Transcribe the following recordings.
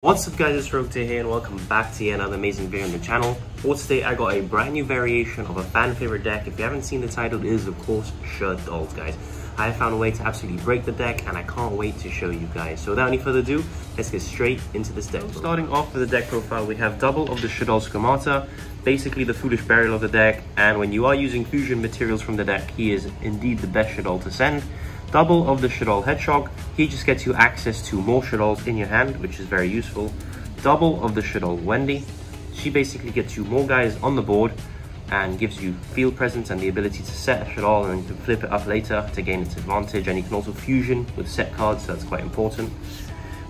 What's up guys, it's Rogue here and welcome back to yet another amazing video on the channel. For today I got a brand new variation of a fan favorite deck. If you haven't seen the title, it is of course shaddoll, guys. I have found a way to absolutely break the deck and I can't wait to show you guys. So without any further ado, let's get straight into this deck. Starting off with the deck profile, we have double of the shaddoll schemata, basically the foolish burial of the deck, and when you are using fusion materials from the deck, he is indeed the best shaddoll to send. Double of the shaddoll hedgehog, he just gets you access to more shaddolls in your hand, which is very useful. Double of the shaddoll Wendy, she basically gets you more guys on the board and gives you field presence and the ability to set a shaddoll and to flip it up later to gain its advantage, and you can also fusion with set cards, so that's quite important.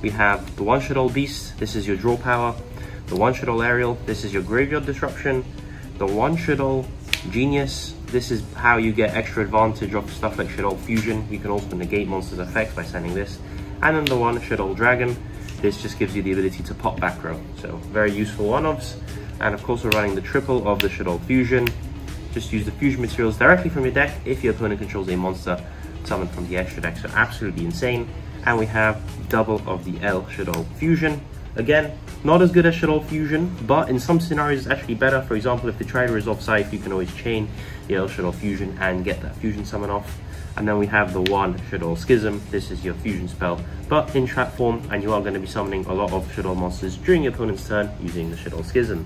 We have the one shaddoll beast, this is your draw power. The one shaddoll aerial, this is your graveyard disruption. The one shaddoll genius, this is how you get extra advantage of stuff like shaddoll fusion. You can also negate monsters' effects by sending this. And then the one shaddoll dragon, this just gives you the ability to pop back row, so very useful one-offs. And of course we're running the triple of the shaddoll fusion. Just use the fusion materials directly from your deck if your opponent controls a monster summoned from the extra deck, so absolutely insane. And we have double of the L shaddoll fusion. Again, not as good as shaddoll fusion, but in some scenarios it's actually better. For example, if they try to resolve Scythe, you can always chain the L shaddoll fusion and get that fusion summon off. And then we have the one shaddoll schism, this is your fusion spell, but in trap form, and you are going to be summoning a lot of shaddoll monsters during your opponent's turn using the shaddoll schism.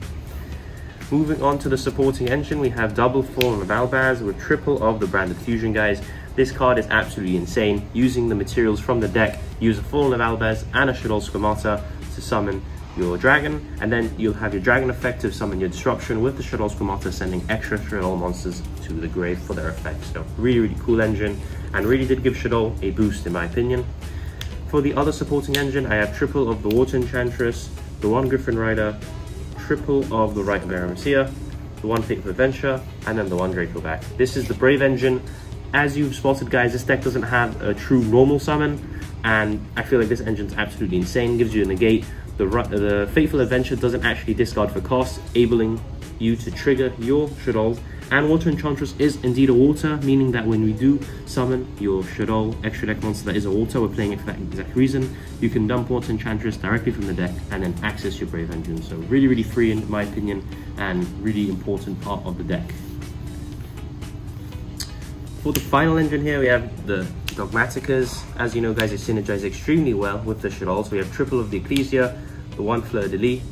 Moving on to the supporting engine, we have double Fallen of Albaz with triple of the branded fusion, guys. This card is absolutely insane. Using the materials from the deck, use a Fallen of Albaz and a shaddoll schemata to summon your dragon, and then you'll have your dragon effect to summon your disruption with the shaddoll schemata, sending extra shaddoll monsters to the grave for their effects. So really cool engine, and really did give shaddoll a boost in my opinion. For the other supporting engine, I have triple of the water enchantress, the one griffin rider, triple of the Rite of Aramesia, the one fateful adventure, and then the one Draco back. This is the brave engine. As you've spotted, guys, this deck doesn't have a true normal summon, and I feel like this engine's absolutely insane. Gives you a negate. The Fateful Adventure doesn't actually discard for cost, enabling you to trigger your shaddoll. And Water Enchantress is indeed a water, meaning that when we do summon your shaddoll extra deck monster that is a water, we're playing it for that exact reason. You can dump Water Enchantress directly from the deck and then access your Brave Engine. So really free in my opinion, and really important part of the deck. For the final engine here, we have the Dogmaticas. As you know, guys, it synergizes extremely well with the shaddoll. So we have triple of the Ecclesia, the one Fleur de Lis,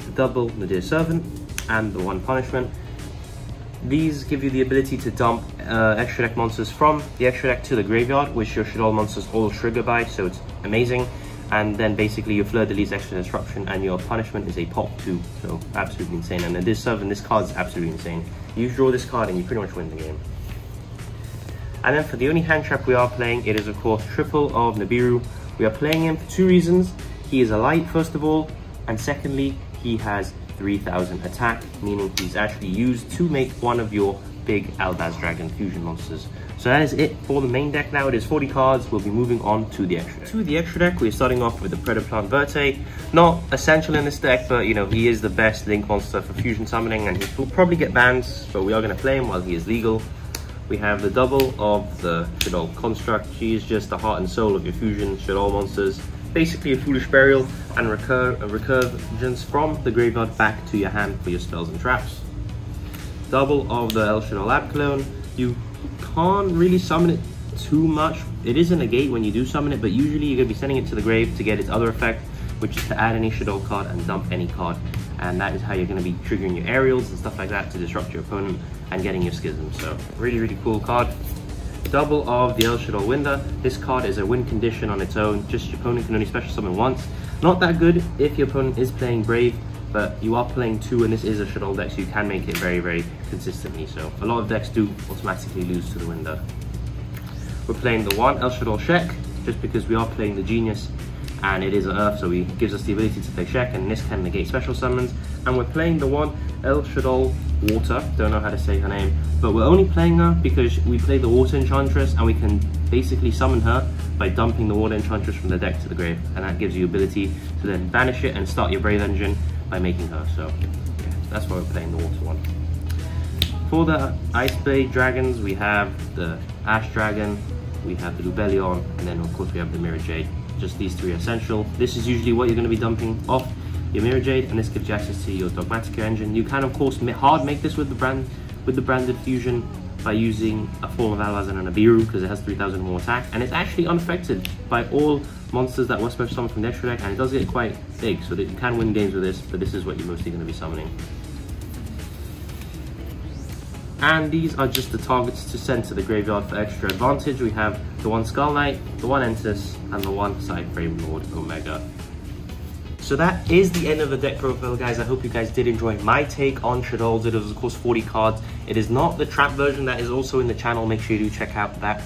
the double Nadir Servant, and the one Punishment. These give you the ability to dump extra deck monsters from the extra deck to the graveyard, which your shaddoll monsters all trigger by, so it's amazing. And then basically your Fleur de Lis extra disruption and your Punishment is a pop too, so absolutely insane. And Nadir Servant, this card is absolutely insane. You draw this card and you pretty much win the game. And then for the only hand trap we are playing, it is of course triple of Nibiru. We are playing him for two reasons. He is a light, first of all, and secondly, he has 3000 attack, meaning he's actually used to make one of your big Albaz Dragon fusion monsters. So that is it for the main deck now. It is 40 cards. We'll be moving on to the extra deck. To the extra deck, we're starting off with the Predaplant Verte. Not essential in this deck, but you know, he is the best link monster for fusion summoning, and he will probably get banned, but we are going to play him while he is legal. We have the double of the shaddoll Construct. She is just the heart and soul of your fusion shaddoll monsters. Basically a foolish burial and recurgence from the graveyard back to your hand for your spells and traps. Double of the El Shaddoll Lab Clone. You can't really summon it too much. It is a negate when you do summon it, but usually you're going to be sending it to the grave to get its other effect, which is to add any shaddoll card and dump any card. And that is how you're going to be triggering your aerials and stuff like that to disrupt your opponent and getting your schism. So really cool card. Double of the El Shaddoll Winder. This card is a win condition on its own. Just your opponent can only special summon once. Not that good if your opponent is playing Brave, but you are playing two and this is a shaddoll deck, so you can make it very consistently. So a lot of decks do automatically lose to the Winder. We're playing the one El Shaddoll Shek, just because we are playing the Genius and it is an Earth, so it gives us the ability to play Shek, and this can negate special summons. And we're playing the one El Shaddoll Water, don't know how to say her name, but we're only playing her because we play the Water Enchantress and we can basically summon her by dumping the Water Enchantress from the deck to the grave, and that gives you ability to then banish it and start your Brave Engine by making her. So yeah, that's why we're playing the Water one. For the Ice Blade Dragons, we have the Ash Dragon, we have the Lubellion, and then of course we have the Mirror Jade. just these 3 essential. This is usually what you're going to be dumping off your mirror jade, and this gives you access to your Dogmatica engine. You can of course hard make this with the branded fusion by using a form of Alazan and a Biru, because it has 3000 more attack, and it's actually unaffected by all monsters that were supposed to summon from the extra deck, and it does get quite big, so that you can win games with this, but this is what you're mostly going to be summoning. And these are just the targets to send to the graveyard for extra advantage. We have the 1 Skull Knight, the 1 Entis, and the 1 Side Frame Lord Omega. So that is the end of the deck profile, guys. I hope you guys did enjoy my take on Shaddolls. It was of course 40 cards. It is not the trap version that is also in the channel. Make sure you do check out that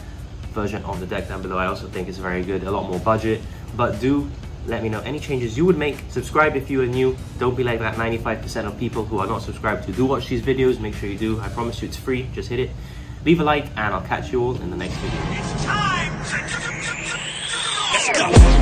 version of the deck down below. I also think it's very good, a lot more budget. But do let me know any changes you would make. Subscribe if you are new. Don't be like that 95% of people who are not subscribed to do watch these videos. Make sure you do. I promise you it's free. Just hit it. Leave a like, and I'll catch you all in the next video. It's time! Let's go!